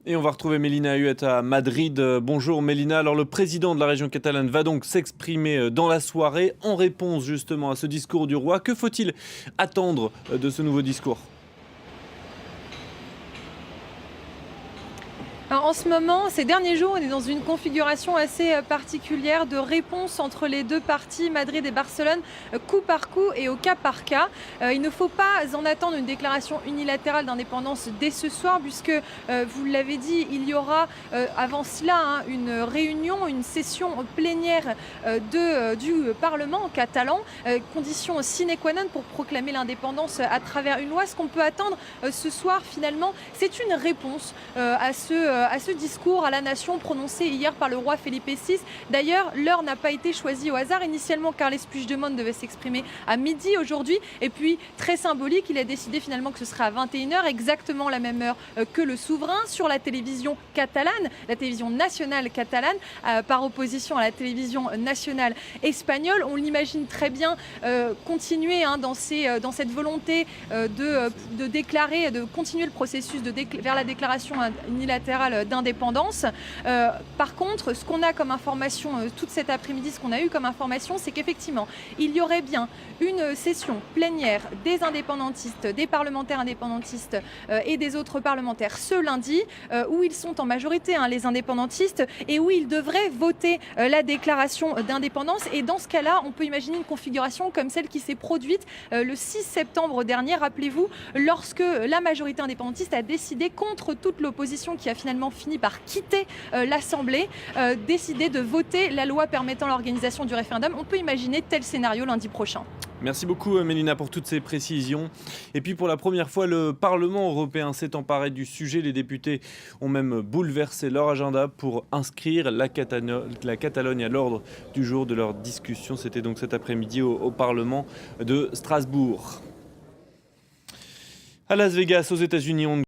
Et on va retrouver Mélina Huet à Madrid. Bonjour Mélina. Alors le président de la région catalane va donc s'exprimer dans la soirée en réponse justement à ce discours du roi. Que faut-il attendre de ce nouveau discours ? Alors, en ce moment, ces derniers jours, on est dans une configuration assez particulière de réponse entre les deux parties, Madrid et Barcelone, coup par coup et au cas par cas. Il ne faut pas en attendre une déclaration unilatérale d'indépendance dès ce soir, puisque, vous l'avez dit, il y aura avant cela une réunion, une session plénière du Parlement catalan, condition sine qua non pour proclamer l'indépendance à travers une loi. Ce qu'on peut attendre ce soir, finalement, c'est une réponse à ce discours à la nation prononcé hier par le roi Felipe VI. D'ailleurs, l'heure n'a pas été choisie au hasard. Initialement, Carles Puigdemont devait s'exprimer à midi aujourd'hui. Et puis, très symbolique, il a décidé finalement que ce serait à 21h, exactement la même heure que le souverain, sur la télévision catalane, la télévision nationale catalane, par opposition à la télévision nationale espagnole. On l'imagine très bien continuer dans cette volonté de déclarer, de continuer le processus vers la déclaration unilatérale d'indépendance. Par contre, ce qu'on a comme information toute cet après-midi, ce qu'on a eu comme information, c'est qu'effectivement, il y aurait bien une session plénière des indépendantistes, des parlementaires indépendantistes et des autres parlementaires ce lundi, où ils sont en majorité, les indépendantistes, et où ils devraient voter la déclaration d'indépendance. Et dans ce cas-là, on peut imaginer une configuration comme celle qui s'est produite le 6 septembre dernier, rappelez-vous, lorsque la majorité indépendantiste a décidé, contre toute l'opposition qui a finalement fini par quitter l'Assemblée, décider de voter la loi permettant l'organisation du référendum. On peut imaginer tel scénario lundi prochain. Merci beaucoup Mélina pour toutes ces précisions. Et puis pour la première fois, le Parlement européen s'est emparé du sujet. Les députés ont même bouleversé leur agenda pour inscrire la Catalogne à l'ordre du jour de leur discussion. C'était donc cet après-midi au Parlement de Strasbourg. À Las Vegas, aux États-Unis, on